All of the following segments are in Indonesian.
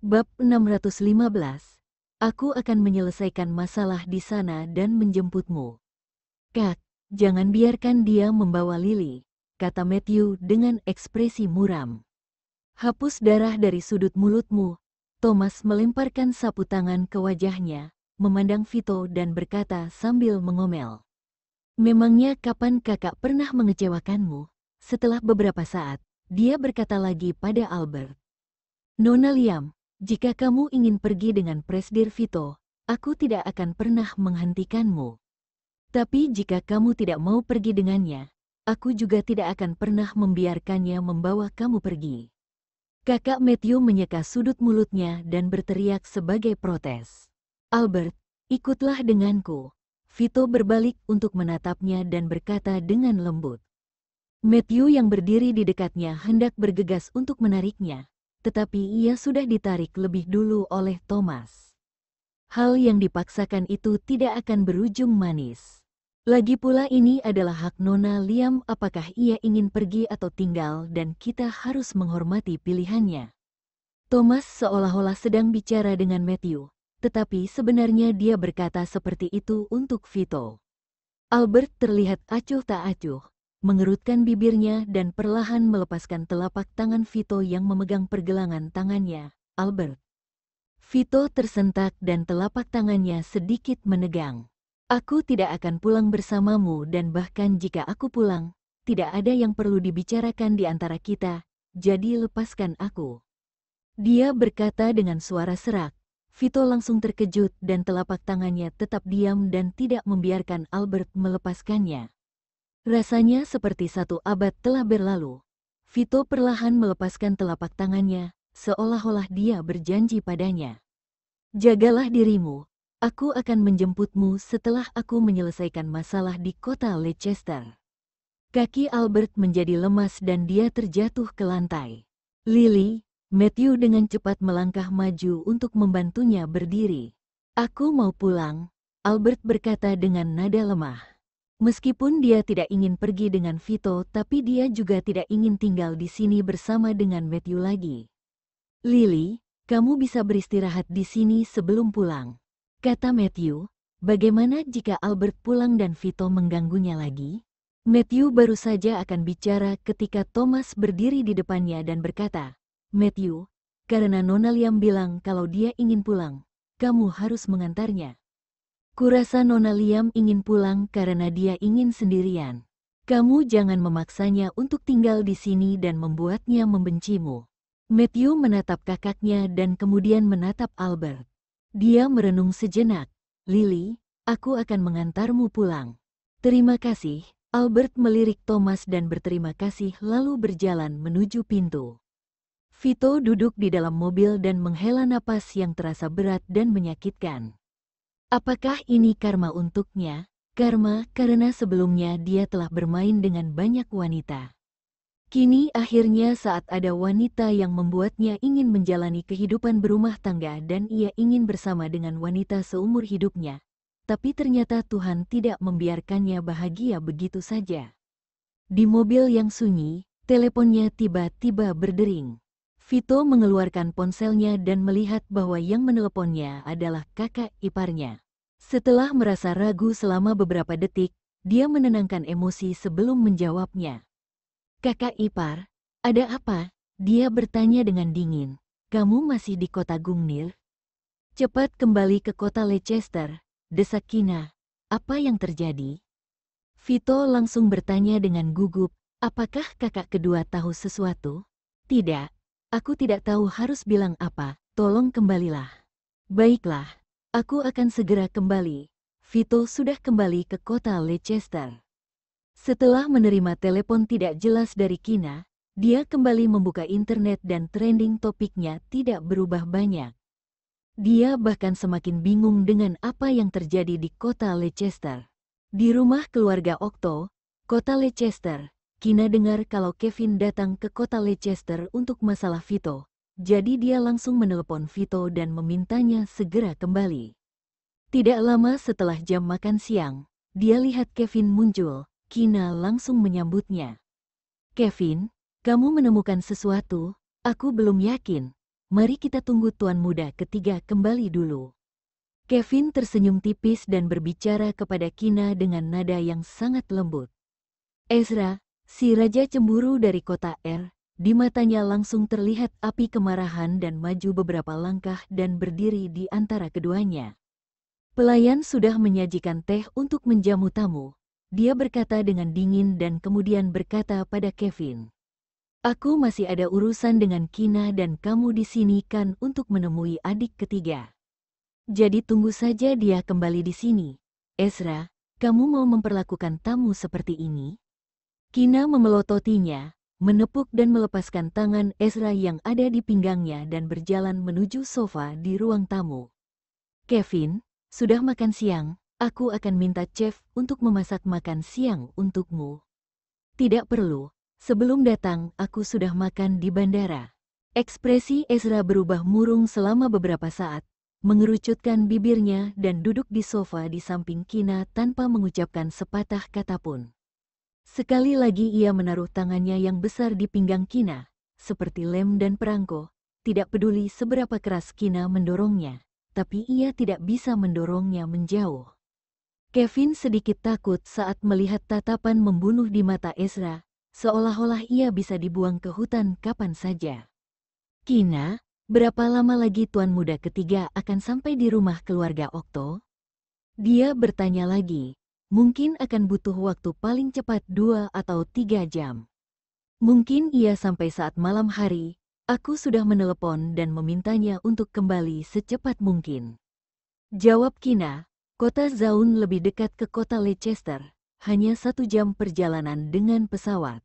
Bab 615. Aku akan menyelesaikan masalah di sana dan menjemputmu. Kak, jangan biarkan dia membawa Lily, kata Matthew dengan ekspresi muram. Hapus darah dari sudut mulutmu. Thomas melemparkan sapu tangan ke wajahnya, memandang Vito dan berkata sambil mengomel. Memangnya kapan kakak pernah mengecewakanmu? Setelah beberapa saat, dia berkata lagi pada Albert. Nona Liam, jika kamu ingin pergi dengan Presdir Vito, aku tidak akan pernah menghentikanmu. Tapi jika kamu tidak mau pergi dengannya, aku juga tidak akan pernah membiarkannya membawa kamu pergi. Kakak Matthew menyeka sudut mulutnya dan berteriak sebagai protes. Albert, ikutlah denganku. Vito berbalik untuk menatapnya dan berkata dengan lembut. Matthew yang berdiri di dekatnya hendak bergegas untuk menariknya, tetapi ia sudah ditarik lebih dulu oleh Thomas. Hal yang dipaksakan itu tidak akan berujung manis. Lagi pula ini adalah hak Nona Liam apakah ia ingin pergi atau tinggal dan kita harus menghormati pilihannya. Thomas seolah-olah sedang bicara dengan Matthew, tetapi sebenarnya dia berkata seperti itu untuk Vito. Albert terlihat acuh tak acuh, mengerutkan bibirnya dan perlahan melepaskan telapak tangan Vito yang memegang pergelangan tangannya. Albert. Vito tersentak dan telapak tangannya sedikit menegang. Aku tidak akan pulang bersamamu dan bahkan jika aku pulang, tidak ada yang perlu dibicarakan di antara kita, jadi lepaskan aku. Dia berkata dengan suara serak. Vito langsung terkejut dan telapak tangannya tetap diam dan tidak membiarkan Albert melepaskannya. Rasanya seperti 1 abad telah berlalu. Vito perlahan melepaskan telapak tangannya, seolah-olah dia berjanji padanya. Jagalah dirimu. Aku akan menjemputmu setelah aku menyelesaikan masalah di kota Leicester. Kaki Albert menjadi lemas dan dia terjatuh ke lantai. Lily, Matthew dengan cepat melangkah maju untuk membantunya berdiri. Aku mau pulang, Albert berkata dengan nada lemah. Meskipun dia tidak ingin pergi dengan Vito, tapi dia juga tidak ingin tinggal di sini bersama dengan Matthew lagi. Lily, kamu bisa beristirahat di sini sebelum pulang. Kata Matthew, bagaimana jika Albert pulang dan Vito mengganggunya lagi? Matthew baru saja akan bicara ketika Thomas berdiri di depannya dan berkata, Matthew, karena Nona Liam bilang kalau dia ingin pulang, kamu harus mengantarnya. Kurasa Nona Liam ingin pulang karena dia ingin sendirian. Kamu jangan memaksanya untuk tinggal di sini dan membuatnya membencimu. Matthew menatap kakaknya dan kemudian menatap Albert. Dia merenung sejenak. Lily, aku akan mengantarmu pulang. Terima kasih. Albert melirik Thomas dan berterima kasih lalu berjalan menuju pintu. Vito duduk di dalam mobil dan menghela napas yang terasa berat dan menyakitkan. Apakah ini karma untuknya? Karma karena sebelumnya dia telah bermain dengan banyak wanita. Kini akhirnya saat ada wanita yang membuatnya ingin menjalani kehidupan berumah tangga dan ia ingin bersama dengan wanita seumur hidupnya. Tapi ternyata Tuhan tidak membiarkannya bahagia begitu saja. Di mobil yang sunyi, teleponnya tiba-tiba berdering. Vito mengeluarkan ponselnya dan melihat bahwa yang meneleponnya adalah kakak iparnya. Setelah merasa ragu selama beberapa detik, dia menenangkan emosi sebelum menjawabnya. Kakak ipar, ada apa? Dia bertanya dengan dingin. Kamu masih di kota Gungnir? Cepat kembali ke kota Leicester, desak Kina. Apa yang terjadi? Vito langsung bertanya dengan gugup, apakah kakak kedua tahu sesuatu? Tidak, aku tidak tahu harus bilang apa, tolong kembalilah. Baiklah, aku akan segera kembali. Vito sudah kembali ke kota Leicester. Setelah menerima telepon tidak jelas dari Kina, dia kembali membuka internet dan trending topiknya tidak berubah banyak. Dia bahkan semakin bingung dengan apa yang terjadi di kota Leicester. Di rumah keluarga Okto, kota Leicester, Kina dengar kalau Kevin datang ke kota Leicester untuk masalah Vito, jadi dia langsung menelepon Vito dan memintanya segera kembali. Tidak lama setelah jam makan siang, dia lihat Kevin muncul. Kina langsung menyambutnya. Kevin, kamu menemukan sesuatu? Aku belum yakin. mari kita tunggu tuan muda ketiga kembali dulu. Kevin tersenyum tipis dan berbicara kepada Kina dengan nada yang sangat lembut. Ezra, si raja cemburu dari kota R, di matanya langsung terlihat api kemarahan dan maju beberapa langkah dan berdiri di antara keduanya. Pelayan sudah menyajikan teh untuk menjamu tamu. Dia berkata dengan dingin dan kemudian berkata pada Kevin. Aku masih ada urusan dengan Kina dan kamu di sini kan untuk menemui adik ketiga. Jadi tunggu saja dia kembali di sini. Ezra, kamu mau memperlakukan tamu seperti ini? Kina memelototinya, menepuk dan melepaskan tangan Ezra yang ada di pinggangnya dan berjalan menuju sofa di ruang tamu. Kevin, sudah makan siang? Aku akan minta chef untuk memasak makan siang untukmu. Tidak perlu, sebelum datang aku sudah makan di bandara. Ekspresi Ezra berubah murung selama beberapa saat, mengerucutkan bibirnya dan duduk di sofa di samping Kina tanpa mengucapkan sepatah kata pun. Sekali lagi ia menaruh tangannya yang besar di pinggang Kina, seperti lem dan perangko, tidak peduli seberapa keras Kina mendorongnya, tapi ia tidak bisa mendorongnya menjauh. Kevin sedikit takut saat melihat tatapan membunuh di mata Ezra, seolah-olah ia bisa dibuang ke hutan kapan saja. Kina, berapa lama lagi tuan muda ketiga akan sampai di rumah keluarga Okto? Dia bertanya lagi, mungkin akan butuh waktu paling cepat 2 atau 3 jam. Mungkin ia sampai saat malam hari, aku sudah menelepon dan memintanya untuk kembali secepat mungkin. Jawab Kina. Kota Zaun lebih dekat ke kota Leicester, hanya 1 jam perjalanan dengan pesawat.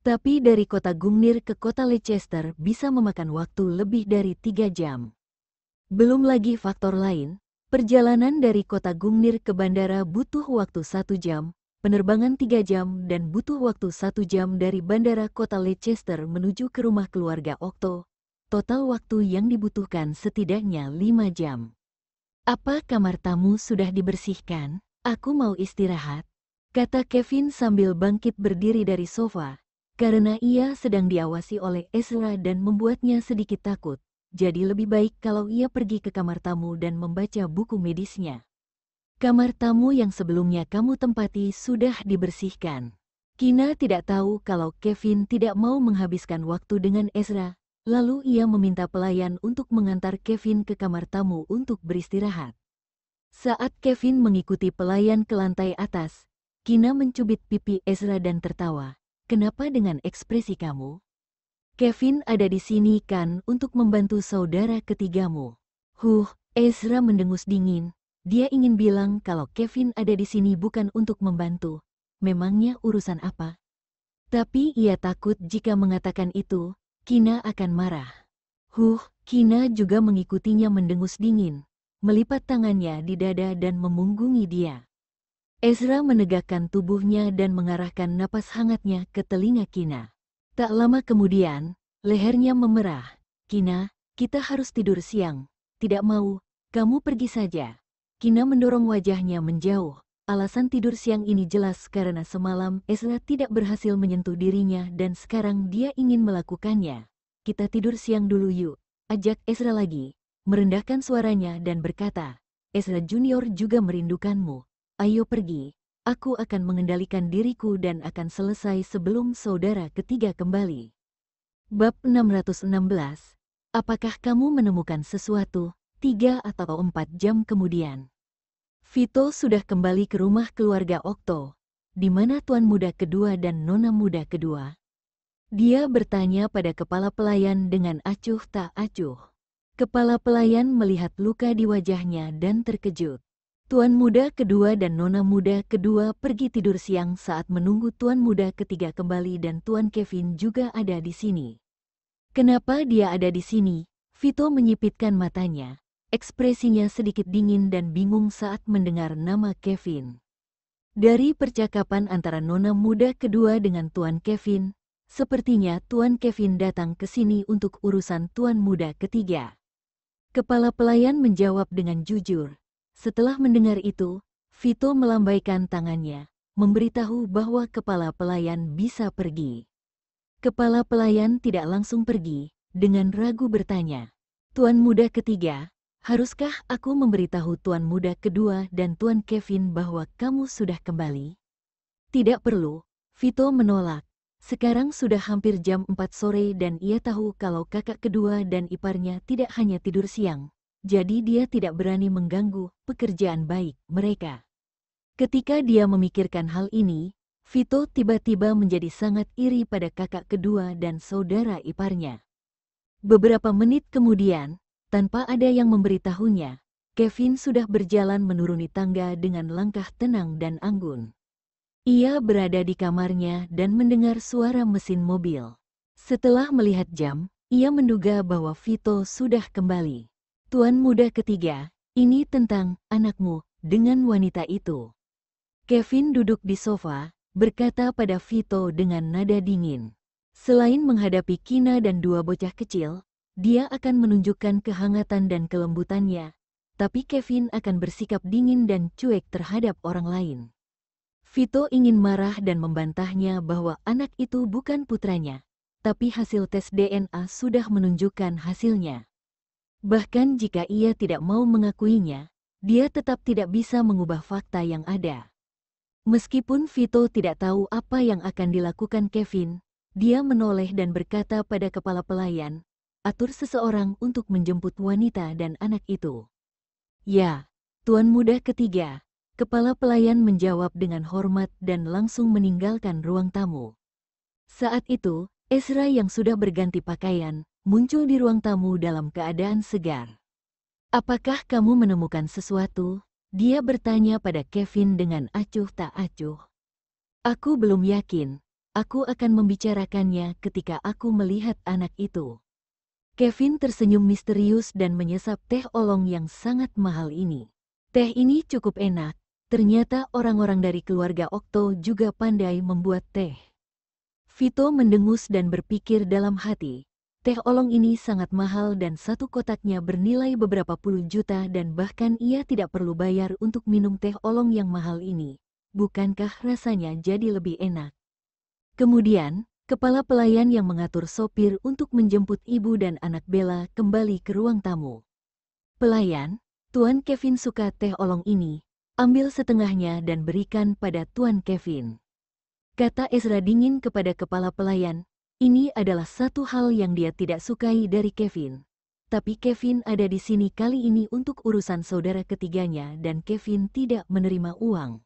Tapi dari kota Gungnir ke kota Leicester bisa memakan waktu lebih dari 3 jam. Belum lagi faktor lain, perjalanan dari kota Gungnir ke bandara butuh waktu 1 jam, penerbangan 3 jam dan butuh waktu 1 jam dari bandara kota Leicester menuju ke rumah keluarga Okto. Total waktu yang dibutuhkan setidaknya 5 jam. Apa kamar tamu sudah dibersihkan? Aku mau istirahat, kata Kevin sambil bangkit berdiri dari sofa, karena ia sedang diawasi oleh Ezra dan membuatnya sedikit takut. Jadi lebih baik kalau ia pergi ke kamar tamu dan membaca buku medisnya. Kamar tamu yang sebelumnya kamu tempati sudah dibersihkan. Kina tidak tahu kalau Kevin tidak mau menghabiskan waktu dengan Ezra. Lalu ia meminta pelayan untuk mengantar Kevin ke kamar tamu untuk beristirahat. Saat Kevin mengikuti pelayan ke lantai atas, Kina mencubit pipi Ezra dan tertawa. Kenapa dengan ekspresi kamu? Kevin ada di sini kan untuk membantu saudara ketigamu. Ezra mendengus dingin. Dia ingin bilang kalau Kevin ada di sini bukan untuk membantu. Memangnya urusan apa? Tapi ia takut jika mengatakan itu, Kina akan marah. Kina juga mengikutinya mendengus dingin, melipat tangannya di dada dan memunggungi dia. Ezra menegakkan tubuhnya dan mengarahkan napas hangatnya ke telinga Kina. Tak lama kemudian, lehernya memerah. Kina, kita harus tidur siang. Tidak mau, kamu pergi saja. Kina mendorong wajahnya menjauh. Alasan tidur siang ini jelas karena semalam Ezra tidak berhasil menyentuh dirinya dan sekarang dia ingin melakukannya. Kita tidur siang dulu yuk, ajak Ezra lagi, merendahkan suaranya dan berkata, Ezra Junior juga merindukanmu. Ayo pergi, aku akan mengendalikan diriku dan akan selesai sebelum saudara ketiga kembali. Bab 616. Apakah kamu menemukan sesuatu? 3 atau 4 jam kemudian. Vito sudah kembali ke rumah keluarga Okto. Di mana tuan muda kedua dan nona muda kedua? Dia bertanya pada kepala pelayan dengan acuh tak acuh. Kepala pelayan melihat luka di wajahnya dan terkejut. Tuan muda kedua dan nona muda kedua pergi tidur siang saat menunggu tuan muda ketiga kembali dan tuan Kevin juga ada di sini. Kenapa dia ada di sini? Vito menyipitkan matanya. Ekspresinya sedikit dingin dan bingung saat mendengar nama Kevin. Dari percakapan antara nona muda kedua dengan tuan Kevin, sepertinya tuan Kevin datang ke sini untuk urusan tuan muda ketiga. Kepala pelayan menjawab dengan jujur. Setelah mendengar itu, Vito melambaikan tangannya, memberitahu bahwa kepala pelayan bisa pergi. Kepala pelayan tidak langsung pergi, dengan ragu bertanya. Tuan muda ketiga, haruskah aku memberitahu tuan muda kedua dan tuan Kevin bahwa kamu sudah kembali? Tidak perlu, Vito menolak. Sekarang sudah hampir jam 4 sore dan ia tahu kalau kakak kedua dan iparnya tidak hanya tidur siang. Jadi dia tidak berani mengganggu pekerjaan baik mereka. Ketika dia memikirkan hal ini, Vito tiba-tiba menjadi sangat iri pada kakak kedua dan saudara iparnya. Beberapa menit kemudian, tanpa ada yang memberitahunya, Kevin sudah berjalan menuruni tangga dengan langkah tenang dan anggun. Ia berada di kamarnya dan mendengar suara mesin mobil. Setelah melihat jam, ia menduga bahwa Vito sudah kembali. Tuan muda ketiga, ini tentang anakmu dengan wanita itu. Kevin duduk di sofa, berkata pada Vito dengan nada dingin. Selain menghadapi Kina dan dua bocah kecil, dia akan menunjukkan kehangatan dan kelembutannya, tapi Kevin akan bersikap dingin dan cuek terhadap orang lain. Vito ingin marah dan membantahnya bahwa anak itu bukan putranya, tapi hasil tes DNA sudah menunjukkan hasilnya. Bahkan jika ia tidak mau mengakuinya, dia tetap tidak bisa mengubah fakta yang ada. Meskipun Vito tidak tahu apa yang akan dilakukan Kevin, dia menoleh dan berkata pada kepala pelayan, atur seseorang untuk menjemput wanita dan anak itu. Ya, tuan muda ketiga, kepala pelayan menjawab dengan hormat dan langsung meninggalkan ruang tamu. Saat itu, Ezra yang sudah berganti pakaian, muncul di ruang tamu dalam keadaan segar. Apakah kamu menemukan sesuatu? Dia bertanya pada Kevin dengan acuh tak acuh. Aku belum yakin, aku akan membicarakannya ketika aku melihat anak itu. Kevin tersenyum misterius dan menyesap teh olong yang sangat mahal ini. Teh ini cukup enak, ternyata orang-orang dari keluarga Okto juga pandai membuat teh. Vito mendengus dan berpikir dalam hati, teh olong ini sangat mahal dan satu kotaknya bernilai beberapa puluh juta dan bahkan ia tidak perlu bayar untuk minum teh olong yang mahal ini. Bukankah rasanya jadi lebih enak? Kemudian, kepala pelayan yang mengatur sopir untuk menjemput ibu dan anak Bella kembali ke ruang tamu. Pelayan, Tuan Kevin suka teh olong ini, ambil setengahnya dan berikan pada Tuan Kevin. Kata Ezra dingin kepada kepala pelayan, ini adalah satu hal yang dia tidak sukai dari Kevin. Tapi Kevin ada di sini kali ini untuk urusan saudara ketiganya dan Kevin tidak menerima uang.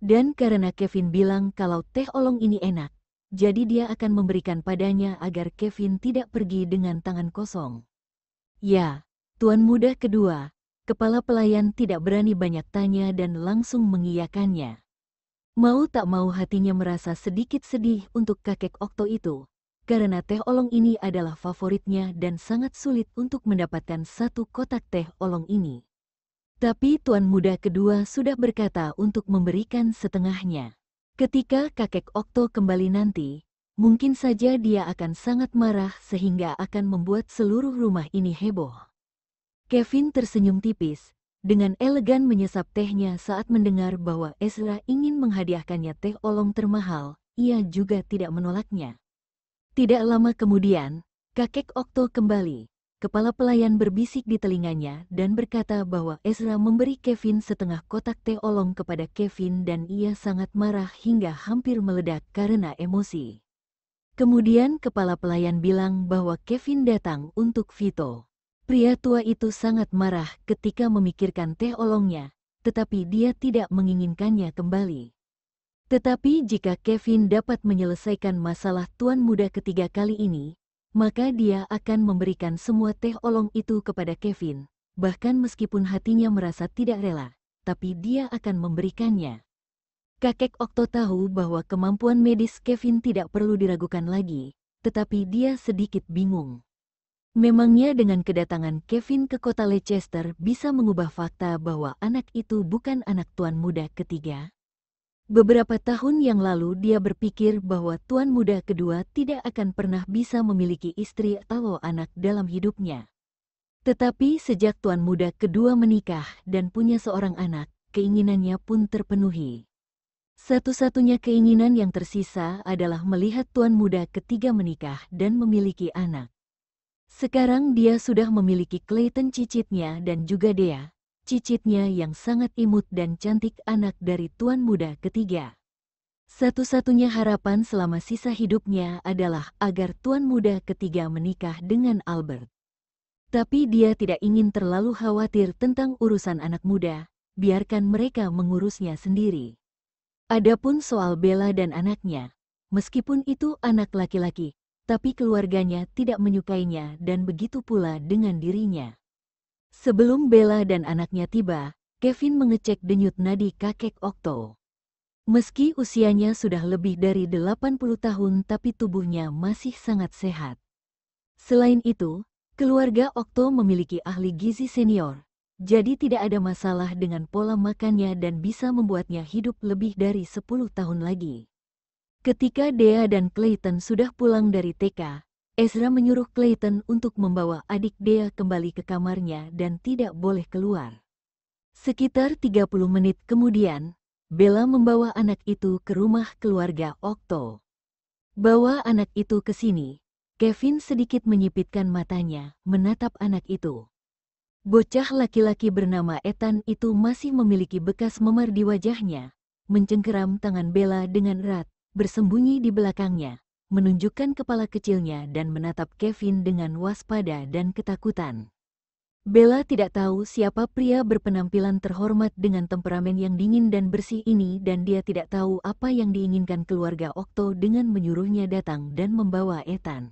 Dan karena Kevin bilang kalau teh olong ini enak, jadi dia akan memberikan padanya agar Kevin tidak pergi dengan tangan kosong. Ya, tuan muda kedua, kepala pelayan tidak berani banyak tanya dan langsung mengiyakannya. Mau tak mau hatinya merasa sedikit sedih untuk kakek Okto itu, karena teh olong ini adalah favoritnya dan sangat sulit untuk mendapatkan satu kotak teh olong ini. Tapi tuan muda kedua sudah berkata untuk memberikan setengahnya. Ketika kakek Okto kembali nanti, mungkin saja dia akan sangat marah sehingga akan membuat seluruh rumah ini heboh. Kevin tersenyum tipis, dengan elegan menyesap tehnya saat mendengar bahwa Ezra ingin menghadiahkannya teh olong termahal, ia juga tidak menolaknya. Tidak lama kemudian, kakek Okto kembali. Kepala pelayan berbisik di telinganya dan berkata bahwa Ezra memberi Kevin setengah kotak teh olong kepada Kevin dan ia sangat marah hingga hampir meledak karena emosi. Kemudian kepala pelayan bilang bahwa Kevin datang untuk Vito. Pria tua itu sangat marah ketika memikirkan teh olongnya, tetapi dia tidak menginginkannya kembali. Tetapi jika Kevin dapat menyelesaikan masalah tuan muda ketiga kali ini, maka dia akan memberikan semua teh olong itu kepada Kevin, bahkan meskipun hatinya merasa tidak rela, tapi dia akan memberikannya. Kakek Okto tahu bahwa kemampuan medis Kevin tidak perlu diragukan lagi, tetapi dia sedikit bingung. Memangnya dengan kedatangan Kevin ke kota Leicester bisa mengubah fakta bahwa anak itu bukan anak tuan muda ketiga? Beberapa tahun yang lalu dia berpikir bahwa tuan muda kedua tidak akan pernah bisa memiliki istri atau anak dalam hidupnya. Tetapi sejak tuan muda kedua menikah dan punya seorang anak, keinginannya pun terpenuhi. Satu-satunya keinginan yang tersisa adalah melihat tuan muda ketiga menikah dan memiliki anak. Sekarang dia sudah memiliki Clayton cicitnya dan juga Dea, cicitnya yang sangat imut dan cantik, anak dari tuan muda ketiga. Satu-satunya harapan selama sisa hidupnya adalah agar tuan muda ketiga menikah dengan Albert. Tapi dia tidak ingin terlalu khawatir tentang urusan anak muda, biarkan mereka mengurusnya sendiri. Adapun soal Bella dan anaknya, meskipun itu anak laki-laki, tapi keluarganya tidak menyukainya dan begitu pula dengan dirinya. Sebelum Bella dan anaknya tiba, Kevin mengecek denyut nadi kakek Okto. Meski usianya sudah lebih dari 80 tahun tapi tubuhnya masih sangat sehat. Selain itu, keluarga Okto memiliki ahli gizi senior, jadi tidak ada masalah dengan pola makannya dan bisa membuatnya hidup lebih dari 10 tahun lagi. Ketika Dea dan Clayton sudah pulang dari TK, Ezra menyuruh Clayton untuk membawa adik Dea kembali ke kamarnya dan tidak boleh keluar. Sekitar 30 menit kemudian, Bella membawa anak itu ke rumah keluarga Okto. Bawa anak itu ke sini. Kevin sedikit menyipitkan matanya, menatap anak itu. Bocah laki-laki bernama Ethan itu masih memiliki bekas memar di wajahnya, mencengkeram tangan Bella dengan erat, bersembunyi di belakangnya, menunjukkan kepala kecilnya dan menatap Kevin dengan waspada dan ketakutan. Bella tidak tahu siapa pria berpenampilan terhormat dengan temperamen yang dingin dan bersih ini dan dia tidak tahu apa yang diinginkan keluarga Okto dengan menyuruhnya datang dan membawa Ethan.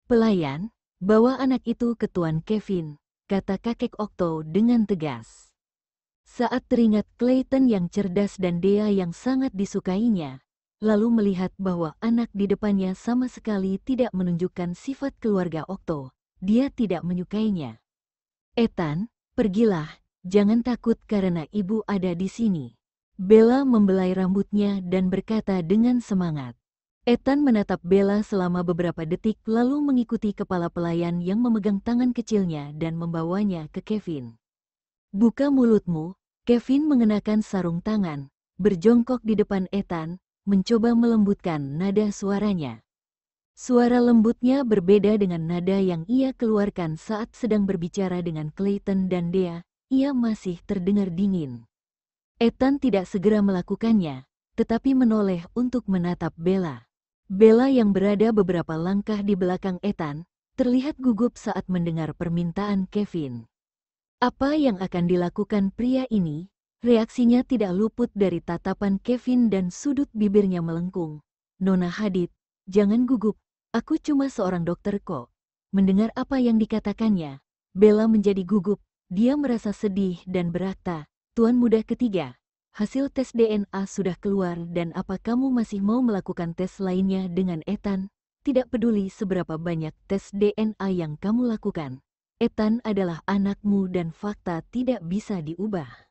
Pelayan, bawa anak itu ke Tuan Kevin, kata kakek Okto dengan tegas. Saat teringat Clayton yang cerdas dan Dea yang sangat disukainya, lalu melihat bahwa anak di depannya sama sekali tidak menunjukkan sifat keluarga Okto, dia tidak menyukainya. Ethan, pergilah, jangan takut karena ibu ada di sini. Bella membelai rambutnya dan berkata dengan semangat. Ethan menatap Bella selama beberapa detik lalu mengikuti kepala pelayan yang memegang tangan kecilnya dan membawanya ke Kevin. Buka mulutmu, Kevin mengenakan sarung tangan, berjongkok di depan Ethan, mencoba melembutkan nada suaranya. Suara lembutnya berbeda dengan nada yang ia keluarkan saat sedang berbicara dengan Clayton dan Dea, ia masih terdengar dingin. Ethan tidak segera melakukannya, tetapi menoleh untuk menatap Bella. Bella yang berada beberapa langkah di belakang Ethan, terlihat gugup saat mendengar permintaan Kevin. Apa yang akan dilakukan pria ini? Reaksinya tidak luput dari tatapan Kevin dan sudut bibirnya melengkung. Nona Hadid, jangan gugup. Aku cuma seorang dokter kok. Mendengar apa yang dikatakannya, Bella menjadi gugup. Dia merasa sedih dan berkata, Tuan muda ketiga, hasil tes DNA sudah keluar dan apa kamu masih mau melakukan tes lainnya dengan Ethan? Tidak peduli seberapa banyak tes DNA yang kamu lakukan. Ethan adalah anakmu dan fakta tidak bisa diubah.